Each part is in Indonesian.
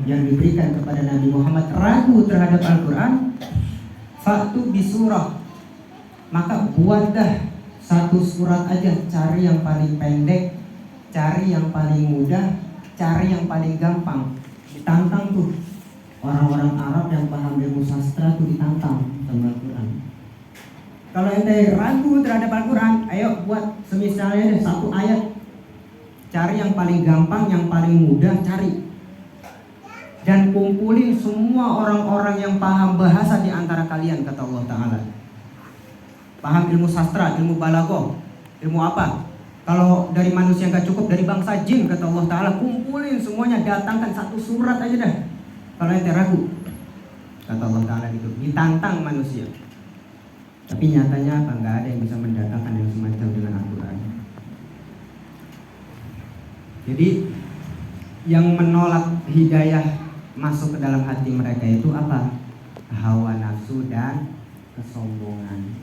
yang diberikan kepada Nabi Muhammad ragu terhadap Al-Quran, fa'tu bisurah, maka buatlah satu surat aja, cari yang paling pendek, cari yang paling mudah, cari yang paling gampang. Ditantang tuh orang-orang Arab yang paham ilmu sastra tuh, ditantang sama Al-Quran. Kalau ente ragu terhadap Al-Quran, ayo buat semisalnya deh satu ayat, cari yang paling gampang, yang paling mudah, cari. Dan kumpulin semua orang-orang yang paham bahasa di antara kalian, kata Allah Ta'ala. Paham ilmu sastra, ilmu balaghah, ilmu apa? Kalau dari manusia gak cukup, dari bangsa jin, kata Allah Ta'ala, kumpulin semuanya, datangkan satu surat aja dah. Kalau ente ragu, kata Allah Ta'ala gitu, ditantang manusia. Tapi nyatanya apa? Gak ada yang bisa mendatangkan yang semacam dengan Al-Quran. Jadi yang menolak hidayah masuk ke dalam hati mereka itu apa? Hawa nafsu dan kesombongan.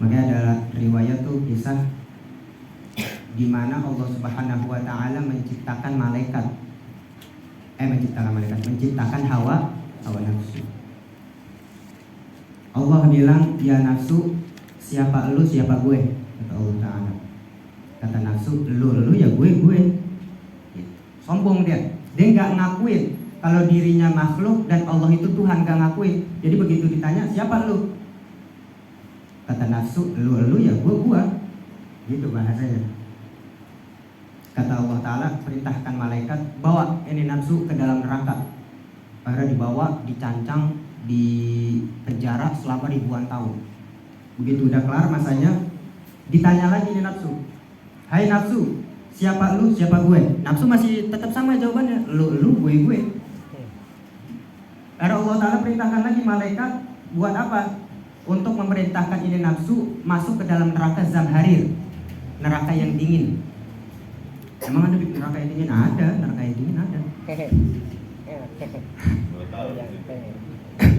Makanya ada riwayat tuh kisah di mana Allah Subhanahu wa taala menciptakan menciptakan hawa nafsu. Allah bilang, "Ya nafsu, siapa lu, siapa gue?" kata Allah Ta'ala. Kata nafsu, lu ya gue. Sombong dia nggak ngakuin kalau dirinya makhluk dan Allah itu Tuhan, nggak ngakuin. Jadi begitu ditanya, siapa lu? Kata nafsu, lu ya gue. Gitu bahasanya. Kata Allah Ta'ala, perintahkan malaikat, bawa ini nafsu ke dalam neraka. Akhirnya dibawa, dicancang, di penjara selama ribuan tahun. Begitu udah kelar masanya, ditanya lagi ini nafsu, hai nafsu, siapa lu, siapa gue? Nafsu masih tetap sama jawabannya, lu gue. Lalu Allah Ta'ala perintahkan lagi malaikat, buat apa? Untuk memerintahkan ini nafsu masuk ke dalam neraka Zamharir, neraka yang dingin. Emang ada neraka yang dingin? Ada, neraka yang dingin ada.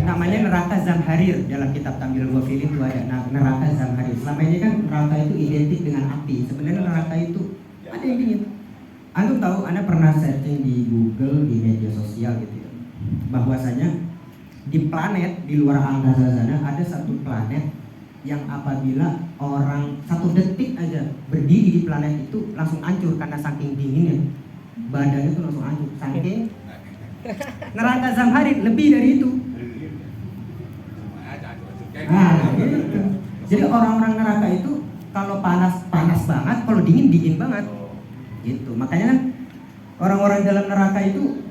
Namanya neraka Zamharir, dalam kitab Tamil Ghafilin itu ada neraka Zamharir. Selama ini kan neraka itu identik dengan api. Sebenarnya neraka itu ada yang dingin. Antum tahu, Anda pernah searching di Google, di media sosial gitu ya, bahwasanya di planet di luar angkasa sana ada satu planet yang apabila orang satu detik aja berdiri di planet itu langsung hancur karena saking dinginnya, badannya tuh langsung hancur. Saking neraka Zamharir lebih dari itu. Nah, gitu. Jadi orang-orang neraka itu kalau panas banget, kalau dingin banget. Gitu. Makanya kan orang-orang dalam neraka itu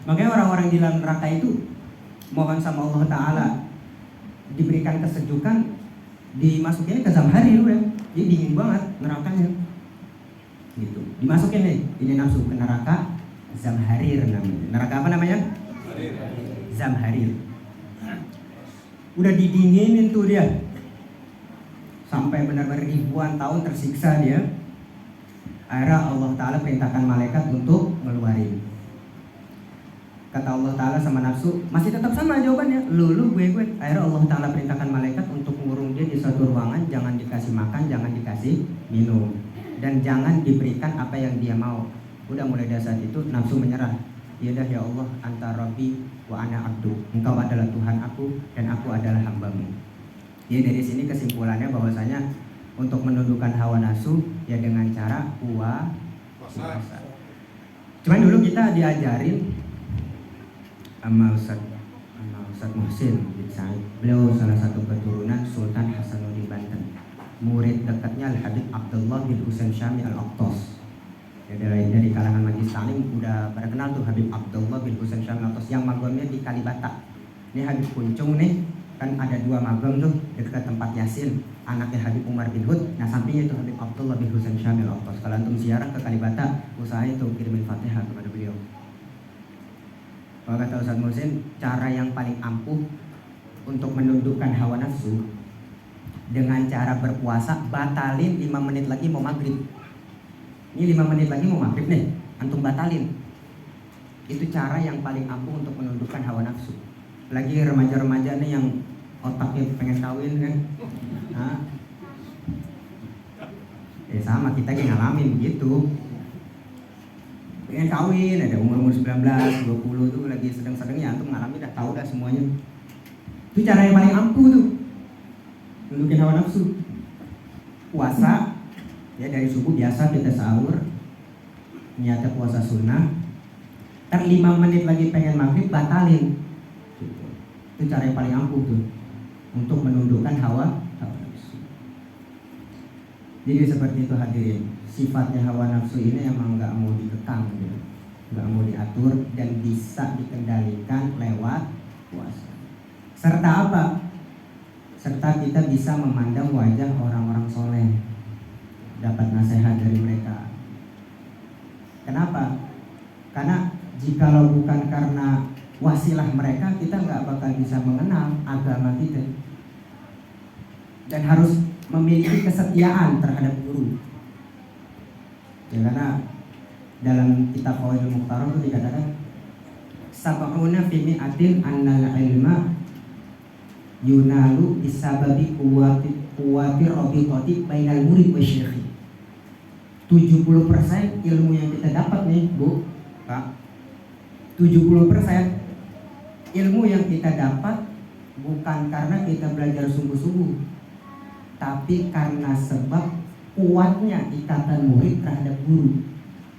makanya orang-orang di dalam neraka itu mohon sama Allah Ta'ala diberikan kesejukan, dimasukin ke Zamharir ya. Jadi dingin banget nerakanya. Gitu. Dimasukin nih ini nafsu ke neraka Zamharir namanya. Neraka apa namanya? Zamharir. Udah didinginin tuh dia sampai benar-benar ribuan tahun tersiksa dia. Akhirnya Allah Ta'ala perintahkan malaikat untuk ngeluarin. Kata Allah Ta'ala sama nafsu, masih tetap sama jawabannya, lu gue. Akhirnya Allah Ta'ala perintahkan malaikat untuk ngurung dia di suatu ruangan, jangan dikasih makan, jangan dikasih minum, dan jangan diberikan apa yang dia mau. Udah mulai dari saat itu nafsu menyerah. Yadah ya Allah, anta rabbi wa ana abdu, engkau adalah Tuhan aku dan aku adalah hambamu. Ya dari sini kesimpulannya bahwasanya untuk menundukkan hawa nafsu ya dengan cara puasa. Cuman dulu kita diajarin sama Ustaz Muhsin bin Said. Beliau salah satu keturunan Sultan Hasanuddin Banten, murid dekatnya Al-Habib Abdullah bin Husain Syami Al-Aqtas. Ya, dari kalangan majlis taklim udah pada kenal tuh Habib Abdullah bin Husain Syami Al-Aqtas yang magamnya di Kalibata. Ini Habib Kuncung nih, kan ada dua magam tuh dekat tempat Yasin, anaknya Habib Umar bin Hud. Nah sampingnya itu Habib Abdullah bin Husain Syami Al-Aqtas. Kalau antum ziarah ke Kalibata, usahain tuh kirimin Fatihah kepada beliau. Kalau kata Ustaz Muhsin, cara yang paling ampuh untuk menundukkan hawa nafsu dengan cara berpuasa, batalin 5 menit lagi mau maghrib. Ini 5 menit lagi mau maghrib nih, antum batalin. Itu cara yang paling ampuh untuk menundukkan hawa nafsu. Lagi remaja-remaja nih yang otaknya pengen kawin kan, sama, kita yang ngalamin begitu. Pengen kawin, ada umur 19, 20 tuh lagi sedang-sedangnya, antum ngalamin dah, tahu dah semuanya. Itu cara yang paling ampuh tuh, nundukin hawa nafsu. Puasa, ya dari subuh biasa kita sahur, niatnya puasa sunnah. Ntar 5 menit lagi pengen maghrib, batalin. Itu cara yang paling ampuh tuh, untuk menundukkan hawa nafsu. Jadi seperti itu hadirin. Sifatnya hawa nafsu ini emang nggak mau dikekang, gitu. Nggak mau diatur dan bisa dikendalikan lewat puasa. Serta apa? Serta kita bisa memandang wajah orang-orang soleh, dapat nasihat dari mereka. Kenapa? Karena jikalau bukan karena wasilah mereka, kita nggak bakal bisa mengenal agama kita. Dan harus memiliki kesetiaan terhadap guru. Ya, karena dalam kitab Qawaidul Mukhtarah itu dikatakan sab'una fi mi'atin annal ilma yunalu bisababi quwwati rabitati bainal murid wa syekhi. 70% ilmu yang kita dapat nih, Bu, Pak. 70% ilmu yang kita dapat bukan karena kita belajar sungguh-sungguh, tapi karena sebab kuatnya ikatan murid terhadap guru.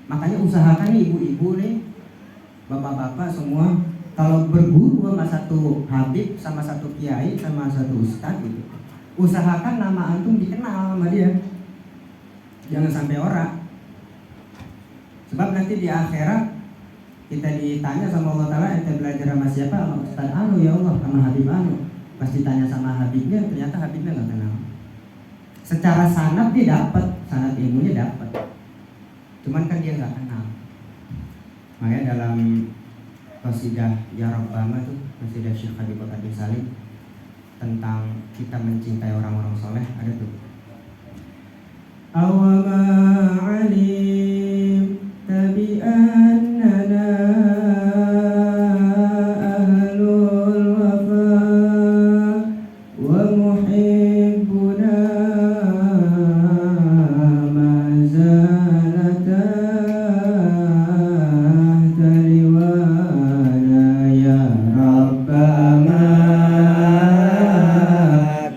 Makanya usahakan nih ibu-ibu nih, bapak-bapak semua, kalau berguru sama satu habib, sama satu kiai, sama satu ustadz gitu, usahakan nama antum dikenal sama dia. Jangan sampai ora. Sebab nanti di akhirat kita ditanya sama Allah Ta'ala, ente belajar sama siapa? Sama Ustadz anu ya Allah, sama Habib anu. Pas ditanya sama Habibnya, ternyata Habibnya nggak kenal. Secara sanad dia dapat, sanad ilmunya dapat, cuman kan dia nggak kenal. Makanya dalam qasidah Ya Rabbama tuh, qasidah Syekh Habib Qadir Salim tentang kita mencintai orang-orang soleh, ada tuh. Awama alim tabi annana ahlul wafa wa muhibbuna mazalata taliwana ya Rabbama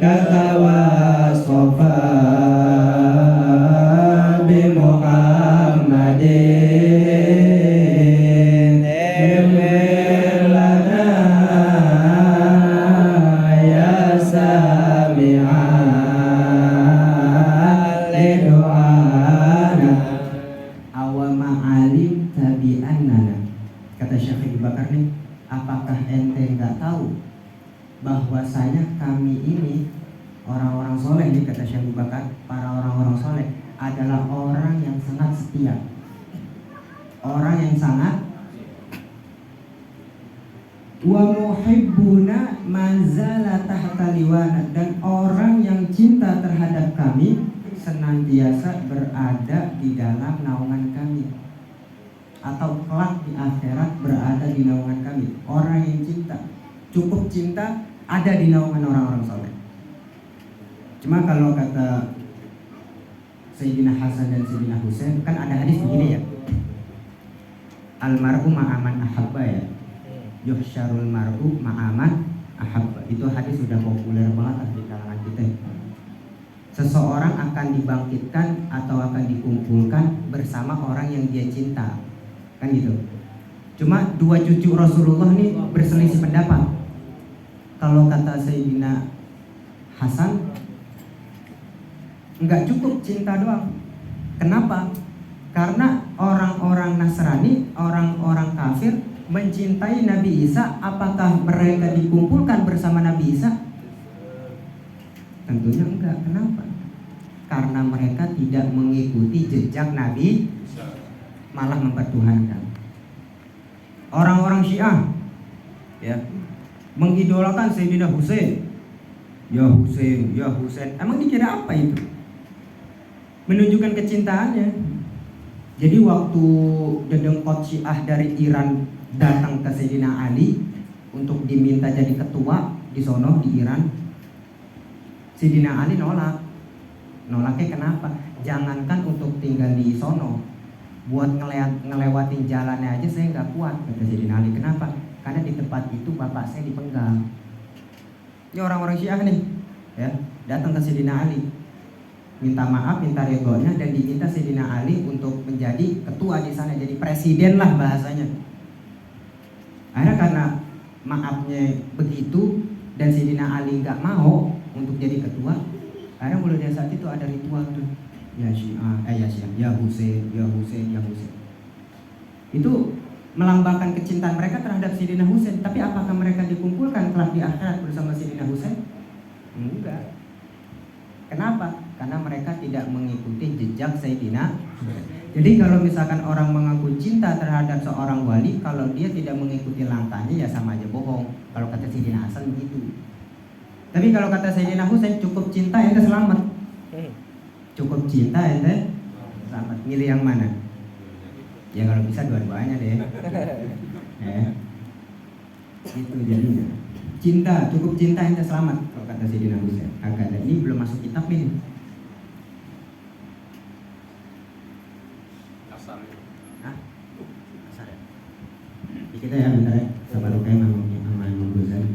katawa sofa bahwasanya kami ini orang-orang soleh, ini kata Syekh Abu Bakar, para orang-orang soleh adalah orang yang sangat setia, orang yang sangat wa muhibbuna manzala tahta liwana, dan orang yang cinta terhadap kami senantiasa berada di dalam naungan kami, atau kelak di akhirat berada di naungan kami. Orang yang cinta, cukup cinta, ada di naungan orang-orang soleh. Cuma kalau kata Sayyidina Hasan dan Sayyidina Husain, kan ada hadis begini ya, almar'u ma'aman ahabba ya, yuhsyarul mar'u ma'aman ahabba. Itu hadis sudah populer banget di kalangan kita. Seseorang akan dibangkitkan atau akan dikumpulkan bersama orang yang dia cinta, kan gitu. Cuma dua cucu Rasulullah nih berselisih pendapat. Kalau kata Sayyidina Hasan, enggak cukup cinta doang. Kenapa? Karena orang-orang Nasrani, orang-orang kafir mencintai Nabi Isa. Apakah mereka dikumpulkan bersama Nabi Isa? Tentunya enggak. Kenapa? Karena mereka tidak mengikuti jejak Nabi, malah mempertuhankan. Orang-orang Syiah, ya, mengidolakan Sayyidina Husain. Ya Husain, ya Husain. Emang dikira apa itu? Menunjukkan kecintaannya. Jadi waktu dedengkot Syiah dari Iran datang ke Sayyidina Ali untuk diminta jadi ketua di sono di Iran, Sayyidina Ali nolak. Nolaknya kenapa? Jangankan untuk tinggal di sono, buat ngelewatin jalannya aja saya nggak kuat, kata Sayyidina Ali. Kenapa? Karena di tempat itu bapak saya dipenggal. Ini orang-orang Syiah nih, ya, datang ke Sayyidina Ali, minta maaf, minta ridhonya, dan diminta Sayyidina Ali untuk menjadi ketua di sana, jadi presiden lah bahasanya. Akhirnya karena maafnya begitu dan Sayyidina Ali nggak mau untuk jadi ketua, akhirnya mulai dari saat itu ada ritual tuh, ya Syiah, ya Husain, ya Husain, ya Husain. Itu melambangkan kecintaan mereka terhadap Sayyidina Husain. Tapi apakah mereka dikumpulkan kelak di akhirat bersama Sayyidina Husain? Enggak. Kenapa? Karena mereka tidak mengikuti jejak Sayyidina Husain. Jadi kalau misalkan orang mengaku cinta terhadap seorang wali, kalau dia tidak mengikuti langkahnya ya sama aja bohong. Kalau kata Sayyidina Hasan begitu. Tapi kalau kata Sayyidina Husain, cukup cinta ente selamat. Cukup cinta ente selamat. Milih yang mana? Ya kalau bisa dua-duanya deh. Itu jadinya. Cinta, cukup cinta ente selamat kalau kata Sayyidina Husain. Agak ada, ini belum masuk kitab ini. Asal. Hah? Asal ya? Kita ya bentar ya, sama Lukai sama Imam Ghazali.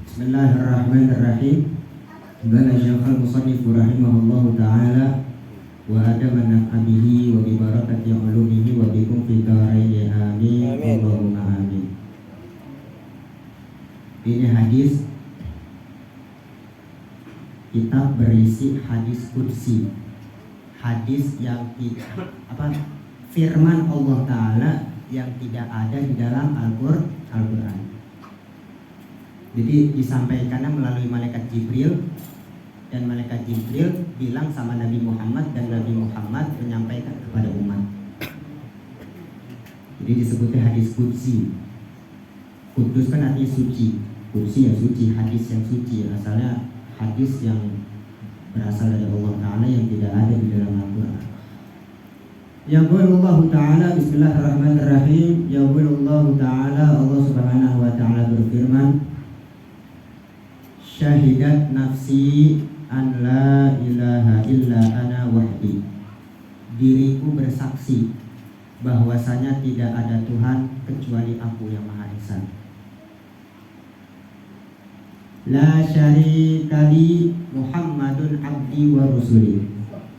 Bismillahirrahmanirrahim. Qala Syekhul Musannif rahimahullahu taala wa adama naf'abihi wa bi barakati ulumihi wa bikum fi dharain amin. Allahumma amin. Ini hadis, kitab berisi hadis qudsi, hadis yang firman Allah Ta'ala yang tidak ada di dalam Al-Quran. Jadi disampaikannya melalui malaikat Jibril, dan malaikat Jibril bilang sama Nabi Muhammad, dan Nabi Muhammad menyampaikan kepada umat. Jadi disebutnya hadis qudsi. Kudus kan artinya suci, qudsi ya suci, hadis yang suci. Asalnya hadis yang berasal dari Allah Ta'ala yang tidak ada di dalam Al-Quran. Yaqulullahu Ta'ala, bismillahirrahmanirrahim. Yaqulullahu Ta'ala, Allah Subhanahu wa Ta'ala berfirman, syahidat nafsi an la ilaha illa ana wahdi. Diriku bersaksi bahwasanya tidak ada Tuhan kecuali Aku yang Maha Esa. La syarika li Muhammadun abdi wa rusuli.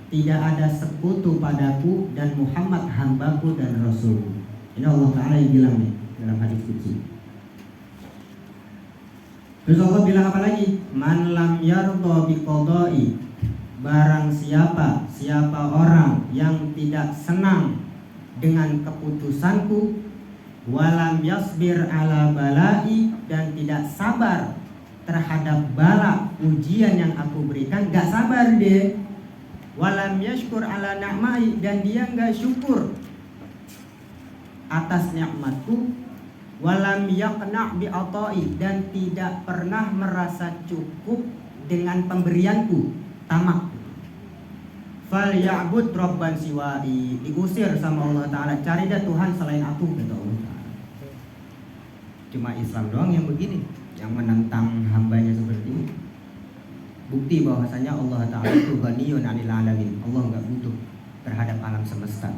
Tidak ada sekutu padaku dan Muhammad hambaku dan rasulku. Ini Allah Ta'ala yang bilang nih dalam hadis qudsi. Terus Allah bilang apa lagi? Man lam yarda biqada'i. Barang siapa orang yang tidak senang dengan keputusanku, walam yasbir ala balai, dan tidak sabar terhadap bala ujian yang aku berikan, gak sabar dia. Walam yashkur ala na'mai, dan dia gak syukur atas nikmatku. Walam yaqna' bi ata'i, dan tidak pernah merasa cukup dengan pemberianku, tamak. Fal ya'bud rabban siwa'i, diusir sama Allah Ta'ala, cari dah Tuhan selain aku, kata Allah Ta'ala. Cuma Islam doang yang begini, yang menentang hambanya seperti ini. Bukti bahwasanya Allah Ta'ala itu ghaniyun 'anil 'alamin. Allah enggak butuh terhadap alam semesta.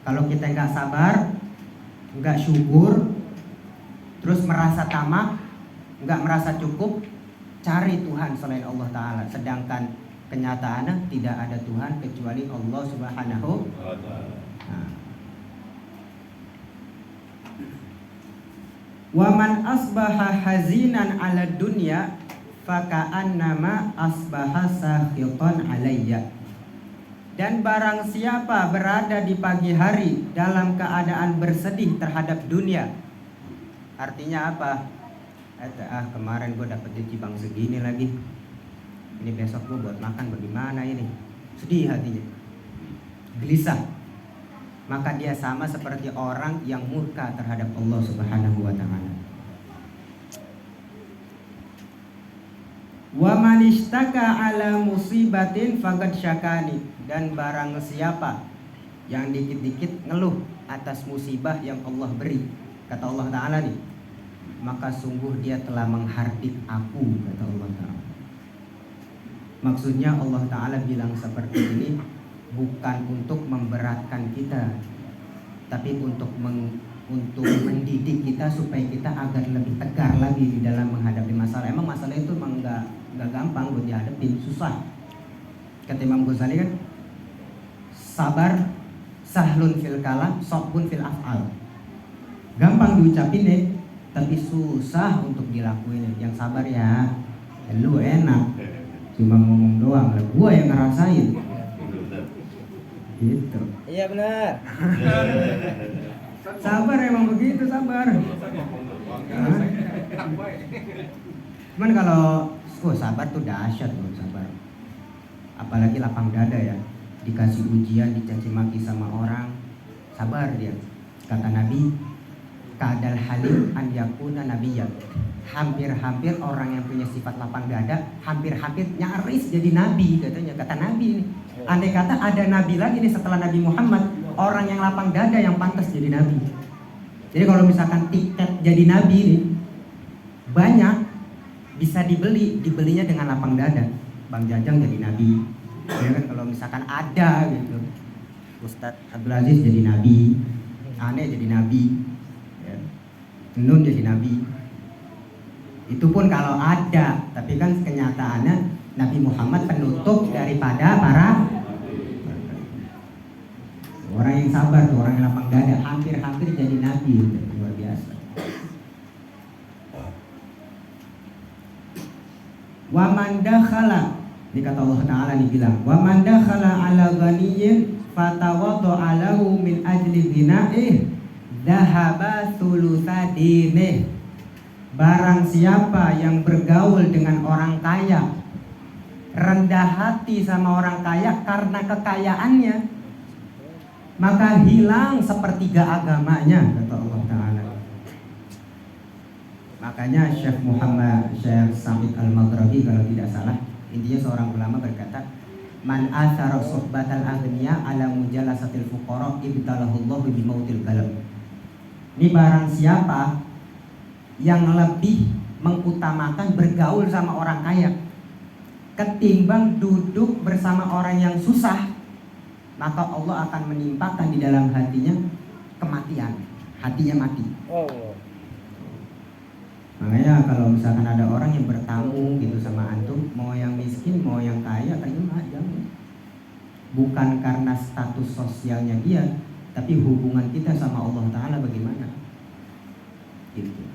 Kalau kita enggak sabar, enggak syukur, terus merasa tamak, enggak merasa cukup, cari Tuhan selain Allah Ta'ala. Sedangkan kenyataannya tidak ada Tuhan kecuali Allah Subhanahu wa Ta'ala. Wa man asbaha hazinan 'ala dunya faka'annama asbaha sakhitan 'alayya. Dan barang siapa berada di pagi hari dalam keadaan bersedih terhadap dunia. Artinya apa? Kemarin gue dapet cibang segini lagi, ini besok gue buat makan bagaimana ini? Sedih hatinya, gelisah. Maka dia sama seperti orang yang murka terhadap Allah Subhanahu wa Ta'ala. Wa man ishtaka ala musibatin faqad syakani. Dan barang siapa yang dikit-dikit ngeluh atas musibah yang Allah beri, kata Allah Ta'ala nih, maka sungguh dia telah menghardik aku, kata Allah Ta'ala. Maksudnya Allah Ta'ala bilang seperti ini bukan untuk memberatkan kita, tapi untuk mendidik kita supaya kita agar lebih tegar lagi di dalam menghadapi masalah. Emang masalah itu emang nggak gampang buat dihadapin, susah. Kata Imam Ghazali kan, sabar sahlun fil kalam, sokbun fil af'al. Gampang diucapin deh, tapi susah untuk dilakuin. Yang sabar ya lu enak, cuma ngomong doang, lah gua yang ngerasain. Gitu. Iya benar. Sabar emang begitu, sabar. Cuman kalau sabar tuh dahsyat loh, sabar. Apalagi lapang dada ya, dikasih ujian, dicaci maki sama orang, sabar dia. Kata Nabi, kadal halim an yakuna nabiyyan. Hampir-hampir orang yang punya sifat lapang dada, hampir-hampir nyaris jadi nabi, katanya. Kata Nabi ini. Andai kata ada nabi lagi nih setelah Nabi Muhammad, orang yang lapang dada yang pantas jadi nabi. Jadi kalau misalkan tiket jadi nabi nih banyak, bisa dibelinya dengan lapang dada. Bang Jajang jadi nabi, ya kan? Kalau misalkan ada gitu, Ustadz Abdul Aziz jadi nabi, Ane jadi nabi, ya. Nun jadi nabi. Itu pun kalau ada, tapi kan kenyataannya Nabi Muhammad penutup daripada para orang yang sabar tuh, orang yang lapang dada, hampir-hampir jadi nabi, luar biasa. Wa man dakhala, ini kata Allah Ta'ala nih bilang, wa man dakhala ala ghaniyyin fatawadda'a lahu min ajli dhina'ih dhahaba thulutsa dinih. Barang siapa yang bergaul dengan orang kaya, rendah hati sama orang kaya karena kekayaannya, maka hilang sepertiga agamanya, kata Allah Ta'ala. Makanya Syekh Sa'id Al-Maghribi kalau tidak salah, intinya seorang ulama berkata, man athara suhbatal aghniya ala mujalasatil fuqara ibtalahullahu bimautil qalb. Ini barang siapa yang lebih mengutamakan bergaul sama orang kaya ketimbang duduk bersama orang yang susah, maka Allah akan menimpakan di dalam hatinya kematian, hatinya mati. Makanya kalau misalkan ada orang yang bertamu gitu sama antum, mau yang miskin, mau yang kaya, terima aja. Bukan karena status sosialnya dia, tapi hubungan kita sama Allah Ta'ala bagaimana. Gitu.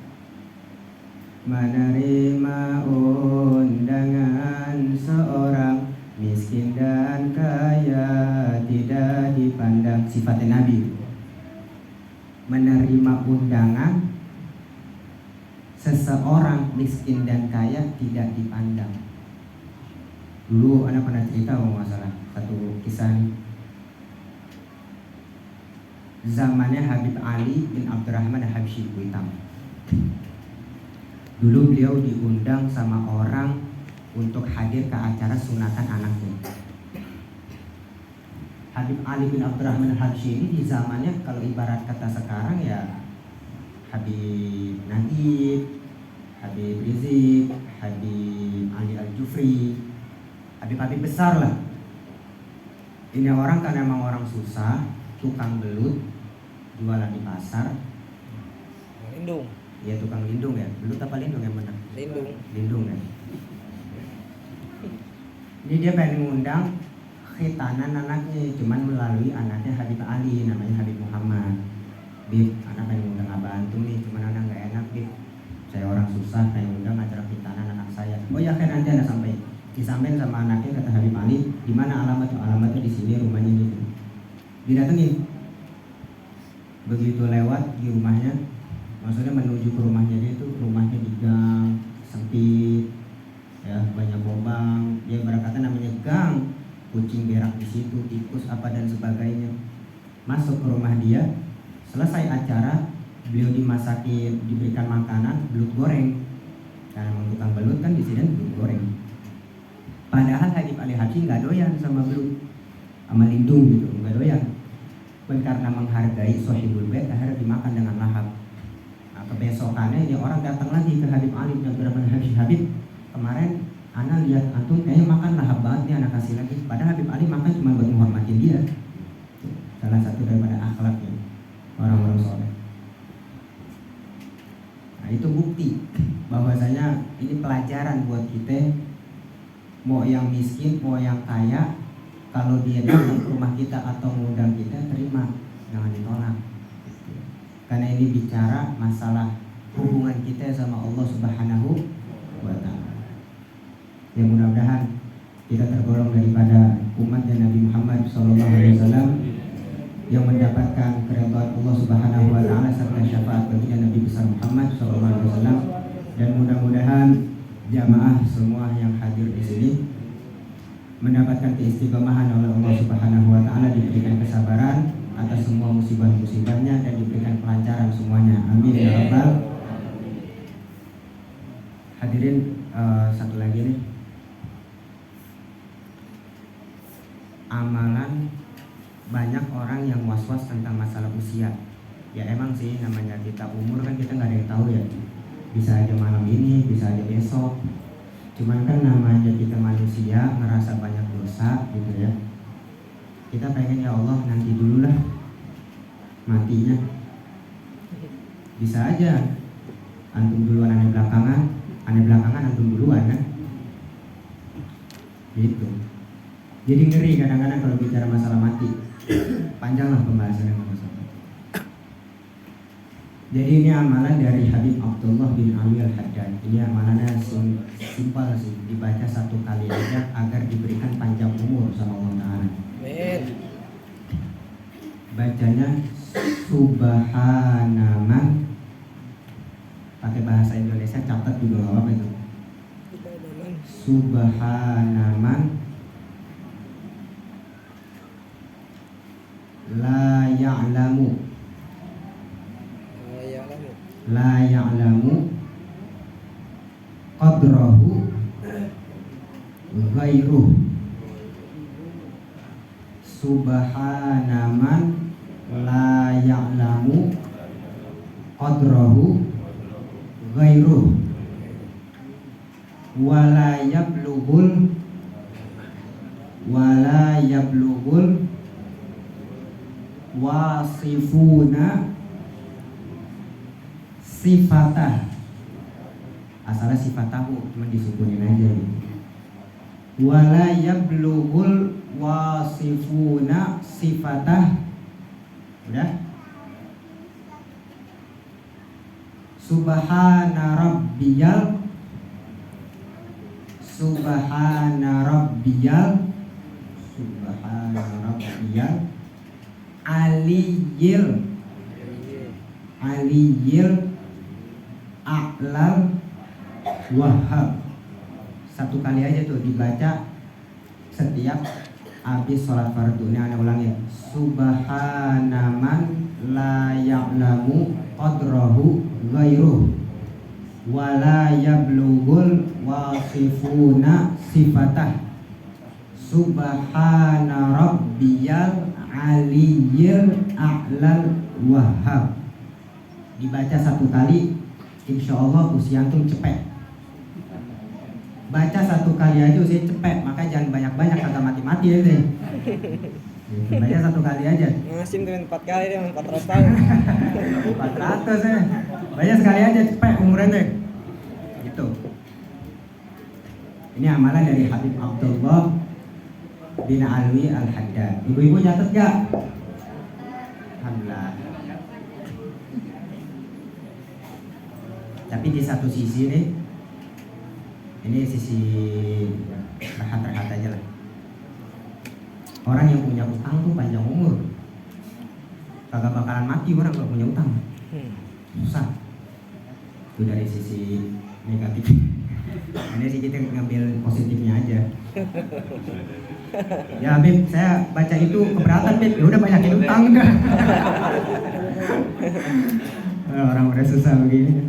Menerima undangan seorang miskin dan kaya tidak dipandang, sifatnya Nabi. Menerima undangan seseorang miskin dan kaya tidak dipandang. Dulu anak pernah cerita masalah satu kisah. Zamannya Habib Ali bin Abdurrahman Al-Habsyi Kuitang. Dulu beliau diundang sama orang untuk hadir ke acara sunatan anaknya. Habib Ali bin Abdurrahman Al-Habsyi ini di zamannya kalau ibarat kata sekarang ya Habib Naib, Habib Rizik, Habib Ali Al-Jufri, Habib-habib besar lah. Ini orang kan emang orang susah, tukang belut, jualan di pasar. Lindung. Iya, tukang lindung ya. Belut apa lindung yang benar? Lindung. Lindung ya. Ini dia pengen ngundang khitanan anaknya, cuman melalui anaknya Habib Ali, namanya Habib Muhammad. Bib, anak pengen ngundang abah antum nih, cuman anak nggak enak Bib. Saya orang susah, pengen ngundang acara khitanan anak saya. Oh ya kan nanti anak sampai. Disampaikan sama anaknya, kata Habib Ali, di mana alamatnya? Alamatnya di sini, rumahnya gitu. Didatengin. Begitu lewat di rumahnya, maksudnya menuju ke rumahnya dia itu, rumahnya di gang sempit, ya banyak lubang. Dia berkata namanya gang, kucing berak di situ, tikus apa dan sebagainya. Masuk ke rumah dia, selesai acara, beliau dimasakin, diberikan makanan, belut goreng. Karena memang tukang belut kan di sini belut goreng. Padahal Habib Ali Habsyi nggak doyan sama belut, sama lindung gitu, nggak doyan. Dan karena menghargai Sohibul Bait, akhirnya dimakan dengan lahap. Nah, kebesokannya ya orang datang lagi ke Habib Ali bin Abdurrahman Habsyi, Habib, kemarin ana lihat antum kayaknya makan lahap anak kasih lagi. Padahal Habib Ali makan cuma buat menghormati dia. Salah satu daripada akhlaknya orang-orang soleh. Nah itu bukti bahwasanya ini pelajaran buat kita. Mau yang miskin, mau yang kaya, kalau dia datang ke rumah kita atau mengundang kita, terima, jangan ditolak. Karena ini bicara masalah hubungan kita sama Allah Subhanahu wa Ta'ala. Ya mudah-mudahan kita tergolong daripada umat Nabi Muhammad SAW yang mendapatkan keridhaan Allah Subhanahu wa Ta'ala serta syafaat baginda Nabi besar Muhammad SAW. Dan mudah-mudahan jamaah semua yang hadir di sini mendapatkan keistiqomahan oleh Allah Subhanahu wa Ta'ala, diberikan kesabaran atas semua musibah-musibahnya dan diberikan kelancaran semuanya. Amin ya rabbal. Hadirin, satu lagi nih, amalan banyak orang yang was-was tentang masalah usia. Ya emang sih namanya kita umur kan kita nggak ada yang tahu ya. Bisa aja malam ini, bisa aja besok. Cuman kan namanya kita manusia ngerasa banyak dosa gitu ya. Kita pengen ya Allah nanti dulu lah matinya. Bisa aja antum duluan aneh belakangan antum duluan kan. Gitu. Jadi ngeri kadang-kadang kalau bicara masalah mati. Panjang lah pembahasannya masalah. Jadi ini amalan dari Habib Abdullah bin Ali Al-Haddad. Ini amalannya simpel sih, dibaca satu kali aja agar diberikan panjang umur sama Allah Ta'ala. Bacanya Subhanaman, pakai bahasa Indonesia catat juga gak apa-apa itu. Subhanaman la ya'lamu qadrahu ghairuh. Subhanaman la ya'lamu qadrahu ghairuh wala yablughul wasifuna sifatah. Asalnya sifatahu cuma disukunin aja gitu. Wala yablughul wasifuna sifatah. Udah? Subhana rabbiyal aliyil a'lal wahhab. Satu kali aja tuh dibaca setiap habis sholat fardu. Ini ana ulangin. Subhanaman la ya'lamu qadrahu ghairuh wala yablughul wasifuna sifatah. Subhana rabbiyal aliyil a'lal wahhab. Dibaca satu kali, insya Allah usia antum cepet. Baca satu kali aja usia cepet, maka jangan banyak-banyak kagak mati-mati ya deh. Baca satu kali aja. Ngasim tuh 4 kali deh, 400 tahun. 400 ya. Baca sekali aja cepet umurnya deh. Gitu. Ini amalan dari Habib Abdullah bin Ali Al-Haddad. Ibu-ibu nyatet gak? Alhamdulillah. Tapi di satu sisi nih, ini sisi rehat-rehat aja lah. Orang yang punya utang tuh panjang umur, kagak bakalan mati orang kalau punya utang. Susah. Itu dari sisi negatif. Ini sih kita ngambil positifnya aja. Ya Beb, saya baca itu keberatan Beb. Ya udah banyakin utang. Orang udah susah begini.